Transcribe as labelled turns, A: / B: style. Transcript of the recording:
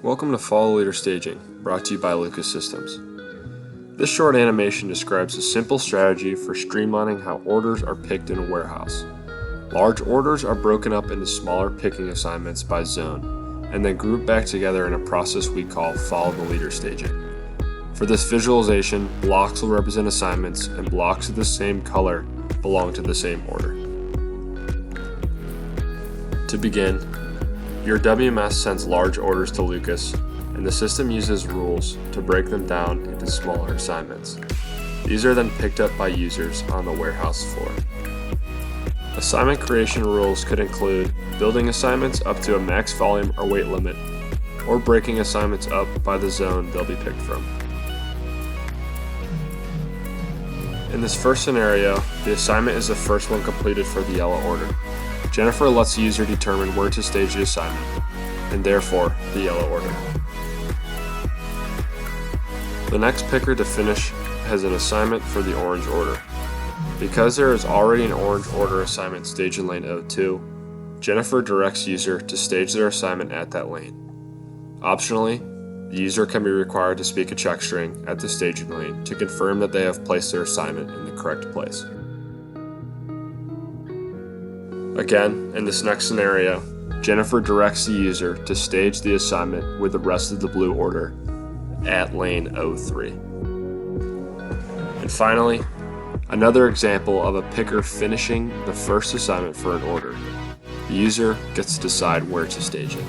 A: Welcome to Follow Leader Staging, brought to you by Lucas Systems. This short animation describes a simple strategy for streamlining how orders are picked in a warehouse. Large orders are broken up into smaller picking assignments by zone, and then grouped back together in a process we call Follow the Leader Staging. For this visualization, blocks will represent assignments, and blocks of the same color belong to the same order. To begin, your WMS sends large orders to Lucas, and the system uses rules to break them down into smaller assignments. These are then picked up by users on the warehouse floor. Assignment creation rules could include building assignments up to a max volume or weight limit, or breaking assignments up by the zone they'll be picked from. In this first scenario, the assignment is the first one completed for the yellow order. Jennifer lets the user determine where to stage the assignment, and therefore the yellow order. The next picker to finish has an assignment for the orange order. Because there is already an orange order assignment staged in lane 02, Jennifer directs user to stage their assignment at that lane. Optionally, the user can be required to speak a check string at the staging lane to confirm that they have placed their assignment in the correct place. Again, in this next scenario, Jennifer directs the user to stage the assignment with the rest of the blue order at lane 03. And finally, another example of a picker finishing the first assignment for an order. The user gets to decide where to stage it.